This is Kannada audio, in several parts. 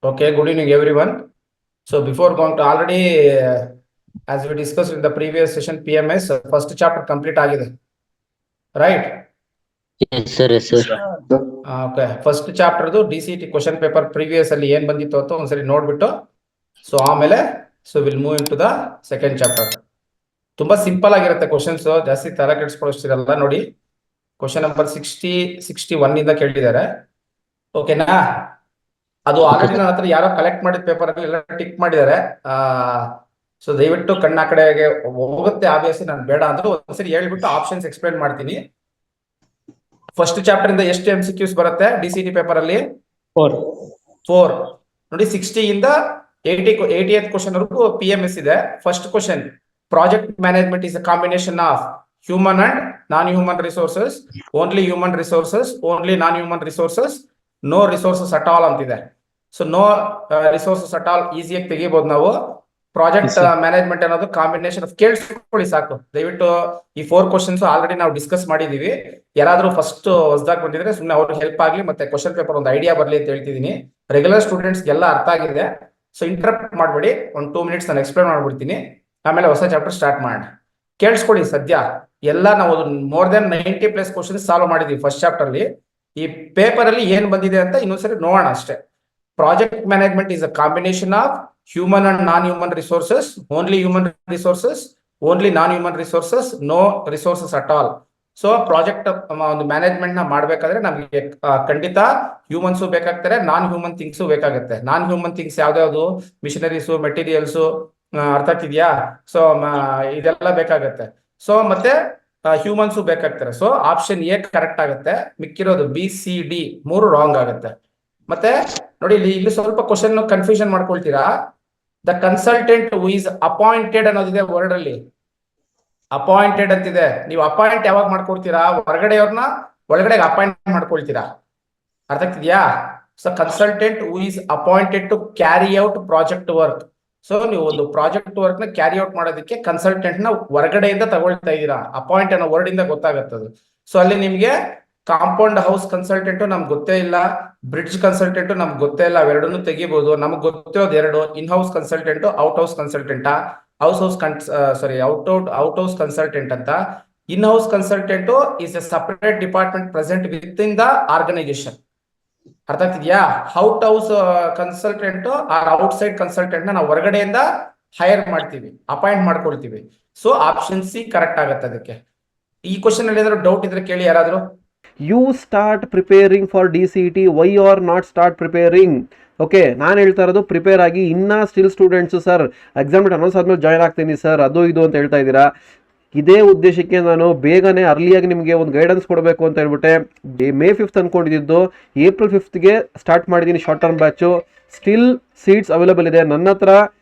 Okay, good evening everyone. So before going to already, as we discussed in the previous session, PMS first chapter complete ಆಗಿದೆ, right? Yes, sir. Yes, sir. Okay, first chapter DCT question paper previous ಅಲ್ಲಿ ಏನ್ ಬಂದಿತ್ತು ಅಂತ ಒಂದ್ಸರಿ ನೋಡ್ಬಿಟ್ಟು, ಸೊ ಆಮೇಲೆ will move into the second chapter. ತುಂಬಾ ಸಿಂಪಲ್ ಆಗಿರುತ್ತೆ ಕ್ವಶನ್ಸ್, ಜಾಸ್ತಿ ತಲೆ ಕೆಡಿಸ್ಕೊಳ್ಳೋಷ್ಟಿರಲ್ಲ. ನೋಡಿ, ಕ್ವಶನ್ ನಂಬರ್ 61 ಇಂದ ಕೇಳಿದ್ದಾರೆ. ಓಕೆನಾ? ಅದು ಆಲ್ರೆಡಿ ನನ್ನ ಹತ್ರ ಯಾರೋ ಕಲೆಕ್ಟ್ ಮಾಡಿದ ಪೇಪರ್ ಅಲ್ಲಿ ಎಲ್ಲ ಟಿಕ್ ಮಾಡಿದ್ದಾರೆ. ಸೊ ದಯವಿಟ್ಟು ಕಣ್ಣ ಕಡೆಗೆ ಹೋಗುತ್ತೆ. ಆಬ್ವಿಯಸ್ಲಿ ನಾನು ಬೇಡ ಅಂದ್ರೂ ಒಂದ್ಸರಿ ಹೇಳ್ಬಿಟ್ಟು ಆಪ್ಷನ್ಸ್ ಎಕ್ಸ್ಪ್ಲೈನ್ ಮಾಡ್ತೀನಿ. ಫಸ್ಟ್ ಚಾಪ್ಟರ್ ಇಂದ ಎಷ್ಟು MCQs ಬರುತ್ತೆ DCT ಪೇಪರ್ ಅಲ್ಲಿ? 4. ನೋಡಿ, 60 ಇಂದ 80th ಕ್ವಶನ್ ವರೆಗೂ PMS ಇದೆ. First question, project management is a combination of human and non human resources, only human resources, only non human resources, no resources at all ಅಂತಿದೆ. So no resources at all ಈಸಿಯಾಗಿ ತೆಗಿಬಹುದು ನಾವು. ಪ್ರಾಜೆಕ್ಟ್ ಮ್ಯಾನೇಜ್ಮೆಂಟ್ ಅನ್ನೋದು ಕಾಂಬಿನೇಷನ್ ಆಫ್, ಕೇಳಿಸ್ಕೊಳ್ಳಿ ಸಾಕು ದಯವಿಟ್ಟು. ಈ 4 ಕ್ವಶನ್ಸ್ ಆಲ್ರೆಡಿ ನಾವು ಡಿಸ್ಕಸ್ ಮಾಡಿದೀವಿ. ಯಾರಾದ್ರೂ ಫಸ್ಟ್ ಹೊಸದಾಗಿ ಬಂದಿದ್ರೆ ಸುಮ್ಮನೆ ಅವ್ರಿಗೆ ಹೆಲ್ಪ್ ಆಗ್ಲಿ, ಮತ್ತೆ ಕ್ವಶನ್ ಪೇಪರ್ ಒಂದು ಐಡಿಯಾ ಬರ್ಲಿ ಅಂತ ಹೇಳ್ತಿದ್ದೀನಿ. ರೆಗ್ಯುಲರ್ ಸ್ಟೂಡೆಂಟ್ಸ್ ಎಲ್ಲ ಅರ್ಥ ಆಗಿದೆ. ಸೊ ಇಂಟರಪ್ಟ್ ಮಾಡಬೇಡಿ, ಒಂದು 2 minutes ನಾನು ಎಕ್ಸ್ಪ್ಲೇನ್ ಮಾಡ್ಬಿಡ್ತೀನಿ, ಆಮೇಲೆ ಹೊಸ ಚಾಪ್ಟರ್ ಸ್ಟಾರ್ಟ್ ಮಾಡೋಣ. ಕೇಳಿಸ್ಕೊಳ್ಳಿ. ಸದ್ಯ ಎಲ್ಲ ನಾವು ಮೋರ್ ದೆನ್ 90+ ಕ್ವಶನ್ಸ್ ಸಾಲ್ವ್ ಮಾಡಿದೀವಿ ಫಸ್ಟ್ ಚಾಪ್ಟರ್ ಅಲ್ಲಿ. ಈ ಪೇಪರ್ ಅಲ್ಲಿ ಏನ್ ಬಂದಿದೆ ಅಂತ ಇನ್ನೊಂದ್ಸರಿ ನೋಡೋಣ ಅಷ್ಟೇ. Project management is a combination of human and non-human resources, only human resources, only non-human resources, no resources at all. So project ಒಂದು ಮ್ಯಾನೇಜ್ಮೆಂಟ್ ನ ಮಾಡ್ಬೇಕಾದ್ರೆ ನಮಗೆ ಖಂಡಿತ ಹ್ಯೂಮನ್ಸ್ ಬೇಕಾಗ್ತಾರೆ, ನಾನ್ ಹ್ಯೂಮನ್ ಥಿಂಗ್ಸ್ ಬೇಕಾಗುತ್ತೆ. ನಾನ್ ಹ್ಯೂಮನ್ ಥಿಂಗ್ಸ್ ಯಾವ್ದಾವ್ದು? ಮಿಷನರೀಸ್, ಮೆಟೀರಿಯಲ್ಸ್, ಅರ್ಥ ಆಗ್ತಿದ್ಯಾ? ಸೊ ಇದೆಲ್ಲ ಬೇಕಾಗತ್ತೆ. ಸೊ ಮತ್ತೆ ಹ್ಯೂಮನ್ಸ್ ಬೇಕಾಗ್ತಾರೆ. ಸೊ ಆಪ್ಷನ್ ಎ ಕರೆಕ್ಟ್ ಆಗುತ್ತೆ. ಮಿಕ್ಕಿರೋದು BCD 3 ರಾಂಗ್ ಆಗುತ್ತೆ. ಮತ್ತೆ ನೋಡಿ, ಇಲ್ಲಿ ಸ್ವಲ್ಪ ಕ್ವಶನ್ ಕನ್ಫ್ಯೂಷನ್ ಮಾಡ್ಕೊಳ್ತೀರಾ. The consultant who is appointed ಅನ್ನೋದಿದೆ ವರ್ಡ್ ಅಲ್ಲಿ. ಅಪಾಯಿಂಟೆಡ್ ಅಂತಿದೆ. ನೀವು ಅಪಾಯಿಂಟ್ ಯಾವಾಗ ಮಾಡ್ಕೊಳ್ತೀರಾ? ಹೊರಗಡೆಯವ್ರನ್ನ ಒಳಗಡೆ ಅಪಾಯಿಂಟ್ ಮಾಡ್ಕೊಳ್ತೀರಾ. ಅರ್ಥ ಆಗ್ತಿದ್ಯಾ? So consultant who is appointed to carry out project work. So ನೀವು ಒಂದು ಪ್ರಾಜೆಕ್ಟ್ ವರ್ಕ್ ನ ಕ್ಯಾರಿ ಔಟ್ ಮಾಡೋದಕ್ಕೆ ಕನ್ಸಲ್ಟೆಂಟ್ ನ ಹೊರಗಡೆಯಿಂದ ತಗೊಳ್ತಾ ಇದ್ದೀರಾ. ಅಪಾಯಿಂಟ್ ಅನ್ನೋ ವರ್ಡ್ ಇಂದ ಗೊತ್ತಾಗತ್ತದು. ಸೊ ಅಲ್ಲಿ ನಿಮ್ಗೆ ಕಾಂಪೌಂಡ್ ಹೌಸ್ ಕನ್ಸಲ್ಟೆಂಟ್ ನಮ್ಗೆ ಗೊತ್ತೇ ಇಲ್ಲ, ಬ್ರಿಡ್ಜ್ ಕನ್ಸಲ್ಟೆಂಟ್ ನಮ್ಗೆ ಗೊತ್ತೇ ಇಲ್ಲ. ಅವೆರಡನ್ನು ತೆಗಿಬಹುದು. ನಮ್ಗೆ ಗೊತ್ತಿರೋದು 2: in house consultant, out house consultant. Out house consultant ಅಂತ. In house consultant is a separate department present within the organisation. ಅರ್ಥ ಆಗ್ತಿದ್ಯಾ? Out house consultant or outside consultant ನಾವು ಹೊರಗಡೆಯಿಂದ ಹೈರ್ ಮಾಡ್ತೀವಿ, ಅಪಾಯಿಂಟ್ ಮಾಡ್ಕೊಳ್ತೀವಿ. ಸೊ ಆಪ್ಷನ್ ಸಿ ಕರೆಕ್ಟ್ ಆಗುತ್ತೆ ಅದಕ್ಕೆ. ಈ ಕ್ವಶನ್ ಅಲ್ಲಿ ಏನಾದ್ರು ಡೌಟ್ ಇದ್ರೆ ಕೇಳಿ ಯಾರಾದ್ರೂ. You start preparing for DCT, why you are not start preparing? Okay, ನಾನು ಹೇಳ್ತಾ ಇರೋದು ಪ್ರಿಪೇರ್ ಆಗಿ. ಇನ್ನ still students sir exam announce ಆದ್ಮೇಲೆ ಜಾಯ್ನ್ ಆಗ್ತೀನಿ ಸರ್, ಅದು ಇದು ಅಂತ ಹೇಳ್ತಾ ಇದ್ದೀರಾ. ಇದೇ ಉದ್ದೇಶಕ್ಕೆ ನಾನು ಬೇಗನೆ ಅರ್ಲಿಯಾಗಿ ನಿಮಗೆ ಒಂದು ಗೈಡೆನ್ಸ್ ಕೊಡಬೇಕು ಅಂತ ಹೇಳ್ಬಿಟ್ಟೆ May 5th ಅನ್ಕೊಂಡಿದ್ದು April 5th ಸ್ಟಾರ್ಟ್ ಮಾಡಿದ್ದೀನಿ short term batch. Still seats available ಇದೆ. ನನ್ನ ಹತ್ರ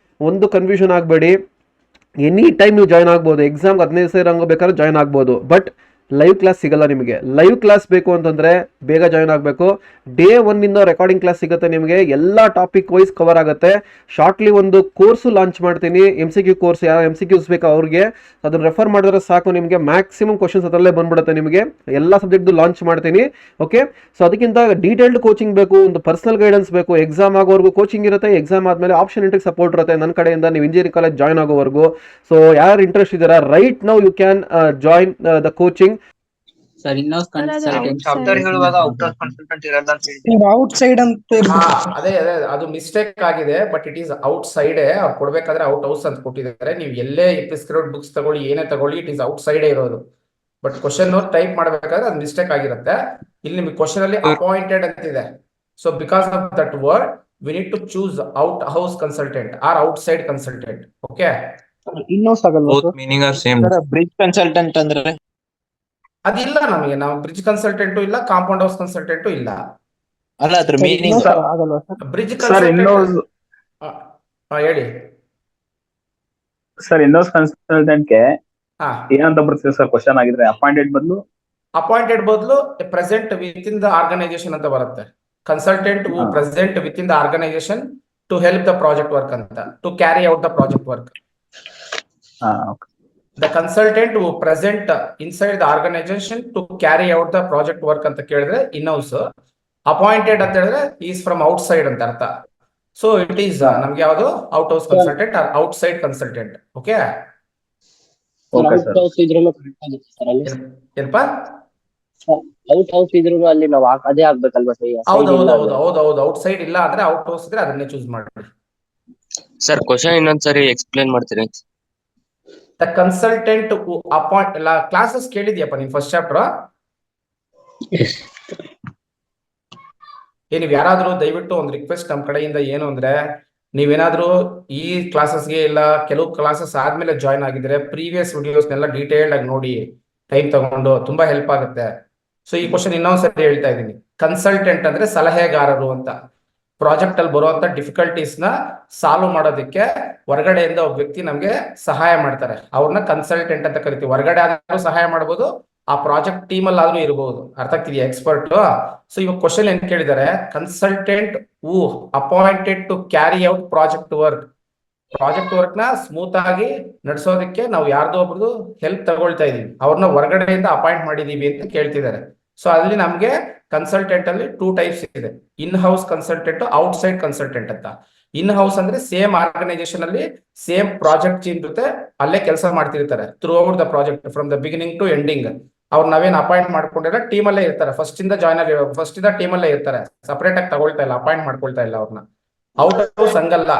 ಒಂದು ಕನ್ಫ್ಯೂಷನ್ ಆಗಬೇಡಿ, ಎನಿ ಟೈಮ್ ನೀವು ಜಾಯ್ನ್ ಆಗ್ಬೋದು. ಎಕ್ಸಾಮ್ಗೆ 15 ಸಾವಿರ ಬೇಕಾದ್ರೆ ಜಾಯ್ನ್ ಆಗ್ಬೋದು. ಬಟ್ ಲೈವ್ ಕ್ಲಾಸ್ ಸಿಗಲ್ಲ ನಿಮಗೆ. ಲೈವ್ ಕ್ಲಾಸ್ ಬೇಕು ಅಂತಂದರೆ ಬೇಗ ಜಾಯ್ನ್ ಆಗಬೇಕು. Day 1 ಇಂದ ರೆಕಾರ್ಡಿಂಗ್ ಕ್ಲಾಸ್ ಸಿಗುತ್ತೆ ನಿಮಗೆ. ಎಲ್ಲ ಟಾಪಿಕ್ ವೈಸ್ ಕವರ್ ಆಗುತ್ತೆ. ಶಾರ್ಟ್ಲಿ ಒಂದು ಕೋರ್ಸು ಲಾಂಚ್ ಮಾಡ್ತೀನಿ, MCQ ಕೋರ್ಸ್. ಯಾರು MCQs ಬೇಕು ಅವ್ರಿಗೆ ಅದನ್ನು ರೆಫರ್ ಮಾಡಿದ್ರೆ ಸಾಕು. ನಿಮಗೆ ಮ್ಯಾಕ್ಸಿಮಮ್ ಕ್ವಶನ್ಸ್ ಅದರಲ್ಲೇ ಬಂದ್ಬಿಡುತ್ತೆ. ನಿಮಗೆ ಎಲ್ಲ ಸಬ್ಜೆಕ್ಟ್ದು ಲಾಂಚ್ ಮಾಡ್ತೀನಿ. ಓಕೆ, ಸೊ ಅದಕ್ಕಿಂತ ಡೀಟೇಲ್ಡ್ ಕೋಚಿಂಗ್ ಬೇಕು, ಒಂದು ಪರ್ಸನಲ್ ಗೈಡೆನ್ಸ್ ಬೇಕು. ಎಕ್ಸಾಮ್ ಆಗೋವರೆಗೂ ಕೋಚಿಂಗ್ ಇರುತ್ತೆ. ಎಕ್ಸಾಮ್ ಆದಮೇಲೆ ಆಪ್ಷನ್ ಎಂಟ್ರಿಗೆ ಸಪೋರ್ಟ್ ಇರುತ್ತೆ ನನ್ನ ಕಡೆಯಿಂದ, ನೀವು ಇಂಜಿನಿಯರಿಂಗ್ ಕಾಲೇಜ್ ಜಾಯ್ನ್ ಆಗೋವರೆಗೂ. ಸೊ ಯಾರು ಇಂಟ್ರೆಸ್ಟ್ ಇದ್ದೀರಾ, right now you can join the coaching. Sir ಇನ್ನೊಂದು ಶಬ್ದರ್ ಹೇಳುವಾಗ ಔಟ್ ಹೌಸ್ ಕನ್ಸಲ್ಟೆಂಟ್ ಇರಲ್ಲ ಅಂತ ಹೇಳ್ತೀವಿ. ಔಟ್ ಸೈಡ್ ಅಂತ ಅದೇ ಅದು ಮಿಸ್ಟೇಕ್ ಆಗಿದೆ. But it is out side. ಅವ್ರು ಕೊಡ್ಬೇಕಾದ್ರೆ ಔಟ್ ಹೌಸ್ ಅಂತ ಕೊಟ್ಟಿದ್ದಾರೆ. ನೀವು ಎಲ್ಲೇ ಪ್ರಿಸ್ಕ್ರೈಬ್ಡ್ ಬುಕ್ಸ್ ತಗೊಳ್ಳಿ, ಏನೇ ತಗೊಳ್ಳಿ, ಇಟ್ ಈಸ್ ಔಟ್ ಸೈಡ್ ಇರೋದು. ಬಟ್ ಕ್ವಶನ್ ಟೈಪ್ ಮಾಡಬೇಕಾದ್ರೆ ಅದು ಮಿಸ್ಟೇಕ್ ಆಗಿರುತ್ತೆ. ಇಲ್ಲಿ ನಿಮಗೆ ಕ್ವಶನ್ ಅಲ್ಲಿ ಅಪಾಯಿಂಟೆಡ್ ಅಂತಿದೆ. So because of that word we need to choose out house consultant or outside consultant. Okay, ಇನ್ನೊಂದು ಆಗಲ್ವಾ? Meaning are same. Bridge consultant ಅಂದ್ರೆ ಅದಿಲ್ಲ ನಮಗೆ. ನಾವು ಬ್ರಿಡ್ಜ್ ಕನ್ಸಲ್ಟೆಂಟು ಇಲ್ಲ, ಕಾಂಪೌಂಡ್ ಹೌಸ್ ಕನ್ಸಲ್ಟೆಂಟು ಇಲ್ಲ. ಅಲ್ಲ, ಅದ್ರ ಮೀನಿಂಗ್ ಆಗಲ್ವಾ ಸರ್? ಬ್ರಿಡ್ಜ್ ಕನ್ಸಲ್ಟೆಂಟ್ ಹೇಳಿ ಸರ್. ಇನ್ನೋಸ್ ಕನ್ಸಲ್ಟೆಂಟ್ಗೆ ಏನಂತ ಬರ್ತದೆ ಸರ್ ಕ್ವಶನ್ ಆಗಿದ್ರೆ? ಅಪಾಯಿಂಟೆಡ್ ಬದಲು present within the organisation ಅಂತ ಬರುತ್ತೆ. Consultant who present within the organisation to help the project work ಅಂತ, to carry out the project work. The consultant who present inside the organization to carry out the project work ಅಂತ ಕೇಳಿದ್ರೆ in-house. ಅಪಾಯಿಂಟೆಡ್ ಅಂತ ಹೇಳಿದ್ರೆ ಈಸ್ ಫ್ರಮ್ ಔಟ್ ಸೈಡ್ ಅಂತ ಅರ್ಥ. ಸೊ ಇಟ್ ಈಸ್ ನಮ್ಗೆ ಯಾವುದು out house consultant or outside consultant. Okay, okay sir. ಏನಪ್ಪಾ? ಔಟ್ ಹೌಸ್ ಇದ್ರು ಅಲ್ಲಿ ನಾವು ಅದೇ ಆಗ್ಬೇಕಲ್ವಾ ಸರ್? ಹೌದು ಔಟ್ ಸೈಡ್ ಇಲ್ಲ ಅಂದ್ರೆ ಔಟ್ ಹೌಸ್ ಇದ್ರೆ ಅದನ್ನೇ ಚೂಸ್ ಮಾಡಿ. ಸರ್ ಕ್ವಶನ್ ಇನ್ನೊಂದ್ಸರಿ ಎಕ್ಸ್ಪ್ಲೇನ್ ಮಾಡ್ತೀರಿ? ದ ಕನ್ಸಲ್ಟೆಂಟ್ ಅಪಾಯಿಂಟ್ ಎಲ್ಲ ಕ್ಲಾಸಸ್ ಕೇಳಿದ್ಯಪ್ಪ ನೀನ್ ಫಸ್ಟ್ ಚಾಪ್ಟರ್? ನೀವ್ ಯಾರಾದ್ರೂ ದಯವಿಟ್ಟು ಒಂದು ರಿಕ್ವೆಸ್ಟ್ ನಮ್ಮ ಕಡೆಯಿಂದ ಏನು ಅಂದ್ರೆ, ನೀವೇನಾದ್ರೂ ಈ ಕ್ಲಾಸಸ್ಗೆ ಇಲ್ಲ ಕೆಲವು ಕ್ಲಾಸಸ್ ಆದ್ಮೇಲೆ ಜಾಯ್ನ್ ಆಗಿದ್ರೆ ಪ್ರೀವಿಯಸ್ ವಿಡಿಯೋಸ್ನೆಲ್ಲ ಡೀಟೇಲ್ಡ್ ಆಗಿ ನೋಡಿ ಟೈಮ್ ತಗೊಂಡು ತುಂಬಾ ಹೆಲ್ಪ್ ಆಗುತ್ತೆ. ಸೊ ಈ ಕ್ವಶನ್ ಇನ್ನೊಂದ್ಸರಿ ಹೇಳ್ತಾ ಇದ್ದೀನಿ. ಕನ್ಸಲ್ಟೆಂಟ್ ಅಂದ್ರೆ ಸಲಹೆಗಾರರು ಅಂತ. ಪ್ರಾಜೆಕ್ಟ್ ಅಲ್ಲಿ ಬರುವಂತ ಡಿಫಿಕಲ್ಟೀಸ್ ನ ಸಾಲ್ವ್ ಮಾಡೋದಕ್ಕೆ ಹೊರಗಡೆಯಿಂದ ಒಬ್ಬ ವ್ಯಕ್ತಿ ನಮ್ಗೆ ಸಹಾಯ ಮಾಡ್ತಾರೆ, ಅವ್ರನ್ನ ಕನ್ಸಲ್ಟೆಂಟ್ ಅಂತ ಕರಿತೀವಿ. ಹೊರಗಡೆ ಆದ್ರೂ ಸಹಾಯ ಮಾಡ್ಬೋದು, ಆ ಪ್ರಾಜೆಕ್ಟ್ ಟೀಮ್ ಅಲ್ಲಿ ಆದ್ರೂ ಇರಬಹುದು. ಅರ್ಥ ಆಗ್ತಿದೆಯಾ ಎಕ್ಸ್ಪರ್ಟ್? ಸೊ ಇವಾಗ ಕ್ವಶನ್ ಏನ್ ಕೇಳಿದ್ದಾರೆ, consultant who appointed to carry out project work. Project work ನ ಸ್ಮೂತ್ ಆಗಿ ನಡೆಸೋದಕ್ಕೆ ನಾವು ಯಾರ್ದೋ ಒಬ್ರದ್ದು ಹೆಲ್ಪ್ ತಗೊಳ್ತಾ ಇದೀವಿ, ಅವ್ರನ್ನ ಹೊರಗಡೆಯಿಂದ ಅಪಾಯಿಂಟ್ ಮಾಡಿದೀವಿ ಅಂತ ಕೇಳ್ತಿದ್ದಾರೆ. ಸೊ ಅಲ್ಲಿ ನಮ್ಗೆ ಕನ್ಸಲ್ಟೆಂಟ್ ಅಲ್ಲಿ 2 ಟೈಪ್ಸ್ ಇದೆ. In house consultant, outside consultant ಅಂತ. ಇನ್ ಹೌಸ್ ಅಂದ್ರೆ ಸೇಮ್ ಆರ್ಗನೈಸೇಷನ್ ಅಲ್ಲಿ ಸೇಮ್ ಪ್ರಾಜೆಕ್ಟ್ ಟೀಮ್ ಜೊತೆ ಅಲ್ಲೇ ಕೆಲಸ ಮಾಡ್ತಿರ್ತಾರೆ throughout the project from the beginning to ending. ಅವ್ರು ನಾವೇನ್ ಅಪಾಯಿಂಟ್ ಮಾಡ್ಕೊಂಡಿರೋ ಟೀಮ್ ಅಲ್ಲೇ ಇರ್ತಾರೆ, ಫಸ್ಟ್ ಇಂದ ಟೀಮ್ ಅಲ್ಲೇ ಇರ್ತಾರೆ, ಸಪರೇಟ್ ಆಗಿ ತಗೊಳ್ತಾ ಇಲ್ಲ, ಅಪಾಯಿಂಟ್ ಮಾಡ್ಕೊಳ್ತಾ ಇಲ್ಲ ಅವ್ರನ್ನ. ಔಟ್ ಹೌಸ್ ಹಂಗಲ್ಲ,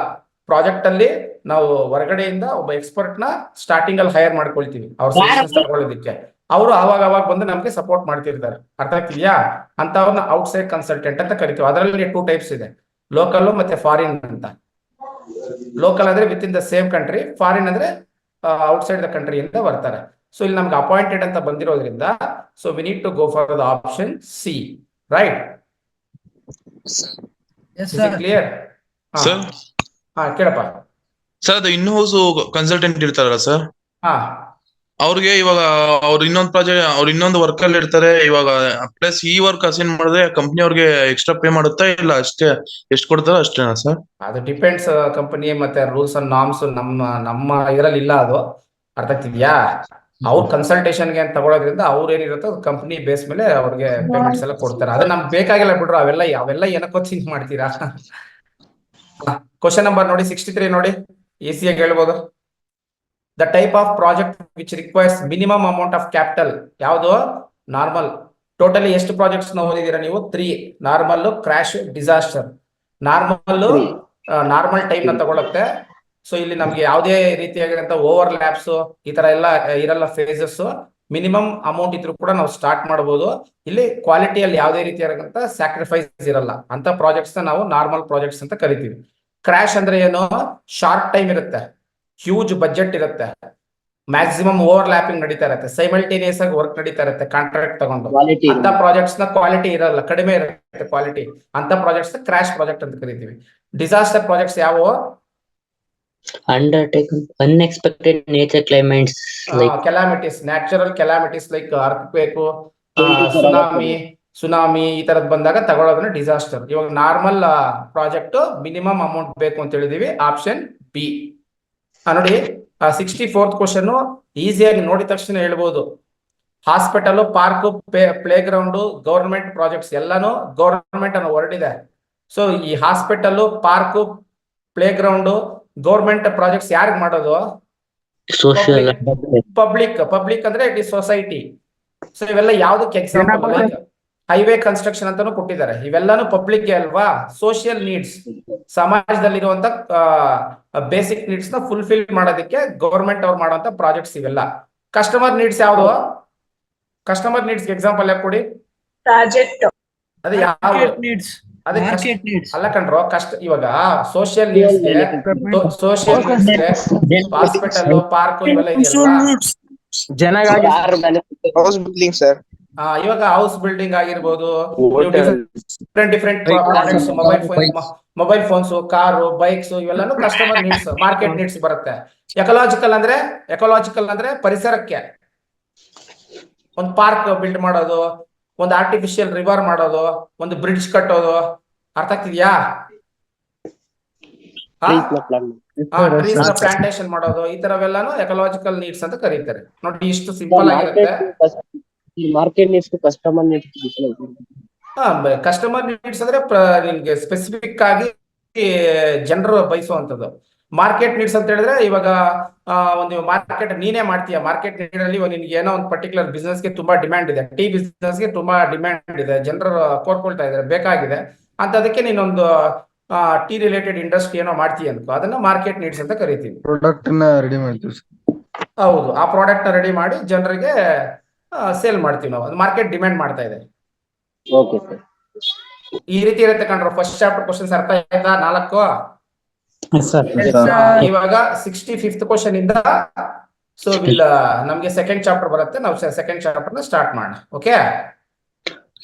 ಪ್ರಾಜೆಕ್ಟ್ ಅಲ್ಲಿ ನಾವು ಹೊರಗಡೆಯಿಂದ ಒಬ್ಬ ಎಕ್ಸ್ಪರ್ಟ್ ನ ಸ್ಟಾರ್ಟಿಂಗ್ ಅಲ್ಲಿ ಹೈರ್ ಮಾಡ್ಕೊಳ್ತೀವಿ ಅವ್ರ ಸಜೆಷನ್ಸ್ ತಗೊಳ್ಳೋದಕ್ಕೆ. ಅವರು ಅವಾಗ ಬಂದು ನಮ್ಗೆ ಸಪೋರ್ಟ್ ಮಾಡ್ತಿರ್ತಾರೆ. ಅರ್ಥ ಆಗ್ತಿದ್ಯಾ? ಅಂತ ಅವ್ರನ್ನ ಔಟ್ ಸೈಡ್ ಕನ್ಸಲ್ಟೆಂಟ್ ಅಂತ ಕರಿತೀವಿ. ಅದರಲ್ಲಿ 2 ಟೈಪ್ಸ್ ಇದೆ, ಲೋಕಲ್ ಮತ್ತೆ ಫಾರಿನ್ ಅಂತ. ಲೋಕಲ್ ಅಂದ್ರೆ within the same country, foreign ಅಂದ್ರೆ ಔಟ್ ಸೈಡ್ ದ ಕಂಟ್ರಿ ಅಂತ ಬರ್ತಾರೆ. ಸೊ ಇಲ್ಲಿ ನಮ್ಗೆ ಅಪಾಯಿಂಟೆಡ್ ಅಂತ ಬಂದಿರೋದ್ರಿಂದ so we need to go for the option C, right? Clear? Sir ಹಾ ಕೇಳಪ್ಪ. ಸರ್ ಅದು ಇನ್ ಹೌಸ್ ಕನ್ಸಲ್ಟೆಂಟ್ ಇರ್ತಾರಲ್ಲ ಸರ್, ಹಾ ಅವ್ರಿಗೆ ಇವಾಗ ಅವ್ರು ಇನ್ನೊಂದು ವರ್ಕ್ ಅಲ್ಲಿ ಇರ್ತಾರೆ. ಇವಾಗ ಪ್ಲಸ್ ಈ ವರ್ಕ್ ಅಸೈನ್ ಮಾಡಿದ್ರೆ ಕಂಪ್ನಿ ಅವ್ರಿಗೆ ಎಕ್ಸ್ಟ್ರಾ ಪೇ ಮಾಡುತ್ತಾ ಇಲ್ಲ ಅಷ್ಟೇ, ಎಷ್ಟು ಕೊಡ್ತಾರೋ ಅಷ್ಟೇನಾ ಸರ್? ಅದು ಡಿಪೆಂಡ್ಸ್ ಕಂಪನಿ ಮತ್ತೆ ರೂಲ್ಸ್ ಅಂಡ್ ನಾರ್ಮ್ಸ್. ನಮ್ಮ ಇದರಲ್ಲಿ ಇಲ್ಲ ಅದು. ಅರ್ಥ ಆಗ್ತಿದ್ಯಾ? ಅವ್ರ ಕನ್ಸಲ್ಟೇಷನ್ಗೆ ಅಂತ ತಗೊಳೋದ್ರಿಂದ ಅವ್ರು ಏನಿರುತ್ತೋ ಕಂಪನಿ ಬೇಸ್ ಮೇಲೆ ಅವ್ರಿಗೆ ಪೇಮೆಂಟ್ಸ್ ಎಲ್ಲ ಕೊಡ್ತಾರೆ. ಅದು ನಮ್ಗೆ ಬೇಕಾಗಿಲ್ಲ ಬಿಡ್ರು, ಅವೆಲ್ಲ ಏನಕ್ಕೋ ಥಿಂಕ್ ಮಾಡ್ತೀರಾ. ಕ್ವಶನ್ ನಂಬರ್ ನೋಡಿ 63 ನೋಡಿ, ಈಸಿಯಾಗಿ ಹೇಳ್ಬೋದು. The type of project which requires minimum amount of capital ಯಾವುದು? ನಾರ್ಮಲ್. ಟೋಟಲಿ ಎಷ್ಟು ಪ್ರಾಜೆಕ್ಟ್ಸ್ ನ ಓದಿದೀರಾ ನೀವು? 3. Normal, crash, disaster. Normal time ನ ತಗೊಳುತ್ತೆ. ಸೊ ಇಲ್ಲಿ ನಮ್ಗೆ ಯಾವುದೇ ರೀತಿಯಾಗಿರಂತ ಓವರ್ ಲ್ಯಾಪ್ಸ್ ಈ ತರ ಎಲ್ಲ ಇರಲ್ಲ, ಫೇಸಸ್. ಮಿನಿಮಮ್ ಅಮೌಂಟ್ ಇದ್ರೂ ಕೂಡ ನಾವು ಸ್ಟಾರ್ಟ್ ಮಾಡಬಹುದು. ಇಲ್ಲಿ ಕ್ವಾಲಿಟಿಯಲ್ಲಿ ಯಾವುದೇ ರೀತಿಯಾದಂತ ಸ್ಯಾಕ್ರಿಫೈಸ್ ಇರಲ್ಲ. ಅಂತ ಪ್ರಾಜೆಕ್ಟ್ಸ್ ನ ನಾವು ನಾರ್ಮಲ್ ಪ್ರಾಜೆಕ್ಟ್ಸ್ ಅಂತ ಕರಿತೀವಿ. ಕ್ರಾಶ್ ಅಂದ್ರೆ ಏನು? ಶಾರ್ಟ್ ಟೈಮ್ ಇರುತ್ತೆ, ಹ್ಯೂಜ್ ಬಜೆಟ್ ಇರುತ್ತೆ, ಮ್ಯಾಕ್ಸಿಮಮ್ ಓವರ್ ಲ್ಯಾಪಿಂಗ್ ನಡೀತಾ ಇರುತ್ತೆ, ಸೈಮಲ್ಟೇನಿಯಸ್ ಆಗಿ ವರ್ಕ್ ನಡೀತಾ ಇರುತ್ತೆ ಕಾಂಟ್ರಾಕ್ಟ್ ತಗೊಂಡು. ಅಂತ ಪ್ರಾಜೆಕ್ಟ್ಸ್ ನ ಕ್ವಾಲಿಟಿ ಇರಲ್ಲ, ಕಡಿಮೆ ಇರುತ್ತೆ ಕ್ವಾಲಿಟಿ. ಅಂತ ಪ್ರಾಜೆಕ್ಟ್ಸ್ ಕ್ರಾಶ್ ಪ್ರಾಜೆಕ್ಟ್ ಅಂತ ಕರಿತೀವಿ. ಡಿಸಾಸ್ಟರ್ ಪ್ರಾಜೆಕ್ಟ್ಸ್ ಯಾವುವು? unexpected nature climates like calamities, natural calamities like earthquake, tsunami ಈ ತರದ್ ಬಂದಾಗ ತಗೊಳ್ಳೋದನ್ನ ಡಿಸಾಸ್ಟರ್. ಇವಾಗ ನಾರ್ಮಲ್ ಪ್ರಾಜೆಕ್ಟ್ ಮಿನಿಮಮ್ ಅಮೌಂಟ್ ಬೇಕು ಅಂತ ಹೇಳಿದೀವಿ, ಆಪ್ಷನ್ ಬಿ. ನೋಡಿ 64th ಕ್ವಶನ್ ಈಸಿಯಾಗಿ ನೋಡಿದ ತಕ್ಷಣ ಹೇಳ್ಬೋದು. Hospital, park, play ground, government projects ಎಲ್ಲಾನು ಗವರ್ಮೆಂಟ್ ಅನ್ನೋ ವರ್ಡ್ ಇದೆ. ಸೊ ಈ hospital, park, play ground, government projects ಯಾರಿಗೆ ಮಾಡೋದು? social ಪಬ್ಲಿಕ್ ಅಂದ್ರೆ ಇಟ್ ಇಸ್ ಸೊಸೈಟಿ. ಸೊ ಇವೆಲ್ಲ ಯಾವ್ದಕ್ಕೆ ಎಕ್ಸಾಂಪಲ್? ಹೈವೇ ಕನ್ಸ್ಟ್ರಕ್ಷನ್ ಅಂತಾನು ಕೊಟ್ಟಿದ್ದಾರೆ. ಇವೆಲ್ಲಾನು ಪಬ್ಲಿಕ್ ಅಲ್ವಾ? ಸೋಷಿಯಲ್ ನೀಡ್ಸ್, ಸಮಾಜದಲ್ಲಿರುವಂತ ಬೇಸಿಕ್ ನೀಡ್ಸ್ ನ ಫುಲ್ಫಿಲ್ ಮಾಡೋದಕ್ಕೆ ಗವರ್ಮೆಂಟ್ ಅವ್ರು ಮಾಡುವಂತ ಪ್ರಾಜೆಕ್ಟ್ಸ್ ಇವೆಲ್ಲ. ಕಸ್ಟಮರ್ ನೀಡ್ಸ್ ಯಾವ್ದು? ಕಸ್ಟಮರ್ ನೀಡ್ಸ್ ಎಕ್ಸಾಂಪಲ್ ಯಾಕೆ ಕೊಡಿ? ಪ್ರಾಜೆಕ್ಟ್ ಅದೇ ಯಾವ ಅಲ್ಲ ಕಣ್ರೋ, ಇವಾಗ ಸೋಷಿಯಲ್ ನೀಡ್ಸ್ಗೆ ಹಾಸ್ಪಿಟಲ್, ಪಾರ್ಕ್ ಇವೆಲ್ಲ ಇದೆಯಲ್ವಾ? House building sir. ಇವಾಗ ಹೌಸ್ ಬಿಲ್ಡಿಂಗ್ ಆಗಿರ್ಬೋದು, different products, mobile phones, car, bikes ಇವೆಲ್ಲಾನು ಕಸ್ಟಮರ್ ನೀಡ್ಸ್, ಮಾರ್ಕೆಟ್ ನೀಡ್ಸ್ ಬರುತ್ತೆ. ಎಕಲಾಜಿಕಲ್ ಅಂದ್ರೆ ಪರಿಸರಕ್ಕೆ ಒಂದು ಪಾರ್ಕ್ ಬಿಲ್ಡ್ ಮಾಡೋದು, ಒಂದು ಆರ್ಟಿಫಿಷಿಯಲ್ ರಿವರ್ ಮಾಡೋದು, ಒಂದು ಬ್ರಿಡ್ಜ್ ಕಟ್ಟೋದು. ಅರ್ಥ ಆಗ್ತಿದ್ಯಾ? ಟ್ರೀಸ್ ನ ಪ್ಲಾಂಟೇಶನ್ ಮಾಡೋದು, ಈ ತರವೆಲ್ಲಾನು ಎಕಲಾಜಿಕಲ್ ನೀಡ್ಸ್ ಅಂತ ಕರೀತಾರೆ. ನೋಡಿ ಇಷ್ಟು ಸಿಂಪಲ್ ಆಗಿರುತ್ತೆ. market needs to customer needs customer needs ಅಂದ್ರೆ ನಿಮ್ಗೆ ಸ್ಪೆಸಿಫಿಕ್ ಆಗಿ ಜನರು ಬಯಸುವಂಥದ್ದು. ಮಾರ್ಕೆಟ್ ನೀಡ್ಸ್ ಅಂತ ಹೇಳಿದ್ರೆ ಇವಾಗ ಒಂದು ಮಾರ್ಕೆಟ್ ನೀನೇ ಮಾಡ್ತೀಯ, ಮಾರ್ಕೆಟ್ ನೀಡ್ ಅಲ್ಲಿ ನಿನ್ಗೆ ಏನೋ ಒಂದು ಪರ್ಟಿಕ್ಯುಲರ್ ಬಿಸ್ನೆಸ್ಗೆ ತುಂಬಾ ಡಿಮ್ಯಾಂಡ್ ಇದೆ, ಟೀ ಬಿಸ್ನೆಸ್ಗೆ ತುಂಬಾ ಡಿಮ್ಯಾಂಡ್ ಇದೆ, ಜನರು ಕೋರ್ಕೊಳ್ತಾ ಇದ್ದಾರೆ, ಬೇಕಾಗಿದೆ ಅಂತದಕ್ಕೆ ನೀನೊಂದು ಟೀ ರಿಲೇಟೆಡ್ ಇಂಡಸ್ಟ್ರಿ ಏನೋ ಮಾಡ್ತೀಯ ಅನ್ಕೋ, ಅದನ್ನ ಮಾರ್ಕೆಟ್ ನೀಡ್ಸ್ ಅಂತ ಕರಿತೀವಿ. ಪ್ರಾಡಕ್ಟ್ ರೆಡಿ ಮಾಡ್ತೀವಿ. ಹೌದು, ಆ ಪ್ರಾಡಕ್ಟ್ ನ ರೆಡಿ ಮಾಡಿ ಜನರಿಗೆ ಸೇಲ್ ಮಾಡ್ತೀವಿ ನಾವು, ಅದು ಮಾರ್ಕೆಟ್ ಡಿಮ್ಯಾಂಡ್ ಮಾಡ್ತಾ ಇದೆ. Okay sir. ಈ ರೀತಿ ಇರುತ್ತೆ ಕಂಡ್ರು. ಫಸ್ಟ್ ಚಾಪ್ಟರ್ ಕ್ವಶನ್ಸ್ ಅರ್ಥ ಆಯ್ತಾ? 4 ಇವಾಗ 65th ಕ್ವಶನ್ ಇಂದ ಸೊ ನಮ್ಗೆ ಸೆಕೆಂಡ್ ಚಾಪ್ಟರ್ ಬರುತ್ತೆ. ನಾವು ಸೆಕೆಂಡ್ ಚಾಪ್ಟರ್ ನ ಸ್ಟಾರ್ಟ್ ಮಾಡೋಣ. ಓಕೆ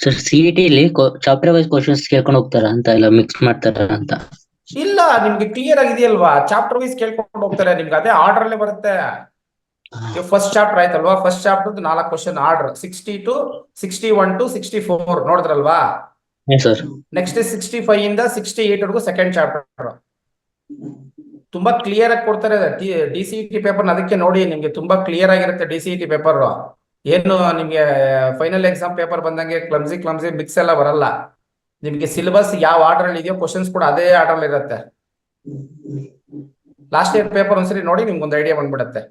ಸರ್, ಸಿಇಟಿ ಅಲ್ಲಿ ಚಾಪ್ಟರ್ ವೈಸ್ ಕ್ವಶನ್ಸ್ ಕೇಳ್ಕೊಂಡು ಹೋಗ್ತಾರ ಅಂತ, ಇಲ್ಲ ಮಿಕ್ಸ್ ಮಾಡ್ತಾರ ಅಂತ? ಇಲ್ಲ, ನಿಮ್ಗೆ ಕ್ಲಿಯರ್ ಆಗಿದೆಯಲ್ವಾ, ಚಾಪ್ಟರ್ ವೈಸ್ ಕೇಳ್ಕೊಂಡು ಹೋಗ್ತಾರೆ, ನಿಮ್ಗೆ ಅದೇ ಆರ್ಡರ್ ಅಲ್ಲೇ ಬರುತ್ತೆ. ಫಸ್ಟ್ ಚಾಪ್ಟರ್ ಆಯ್ತಲ್ವಾ, first chapter 4 question order 62, 61 to 64 ನೋಡಿದ್ರಲ್ವಾ. ಸರ್, ನೆಕ್ಸ್ಟ್ 65 ಇಂದ 68 ವರೆಗೂ ಸೆಕೆಂಡ್ ಚಾಪ್ಟರ್. ತುಂಬಾ ಕ್ಲಿಯರ್ ಆಗಿ ಕೊಡ್ತಾರೆ ಡಿಸಿಇಟಿ ಪೇಪರ್. ಅದಕ್ಕೆ ನೋಡಿ, ನಿಮ್ಗೆ ತುಂಬಾ ಕ್ಲಿಯರ್ ಆಗಿರುತ್ತೆ ಡಿಸಿಇಟಿ ಪೇಪರ್. ಏನು ನಿಮ್ಗೆ ಫೈನಲ್ ಎಕ್ಸಾಮ್ ಪೇಪರ್ ಬಂದಂಗೆ ಕ್ಲಮ್ಸಿ ಮಿಕ್ಸ್ ಎಲ್ಲ ಬರಲ್ಲ. ನಿಮ್ಗೆ ಸಿಲೆಬಸ್ ಯಾವ ಆರ್ಡರ್ ಅಲ್ಲಿ ಇದೆಯೋ ಕ್ವಶನ್ಸ್ ಕೂಡ ಅದೇ ಆರ್ಡರ್ ಅಲ್ಲಿ ಇರುತ್ತೆ. ಲಾಸ್ಟ್ ಇಯರ್ ಪೇಪರ್ ಒಂದ್ಸರಿ ನೋಡಿ, ನಿಮ್ಗೆ ಒಂದು ಐಡಿಯಾ ಬಂದ್ಬಿಡುತ್ತೆ.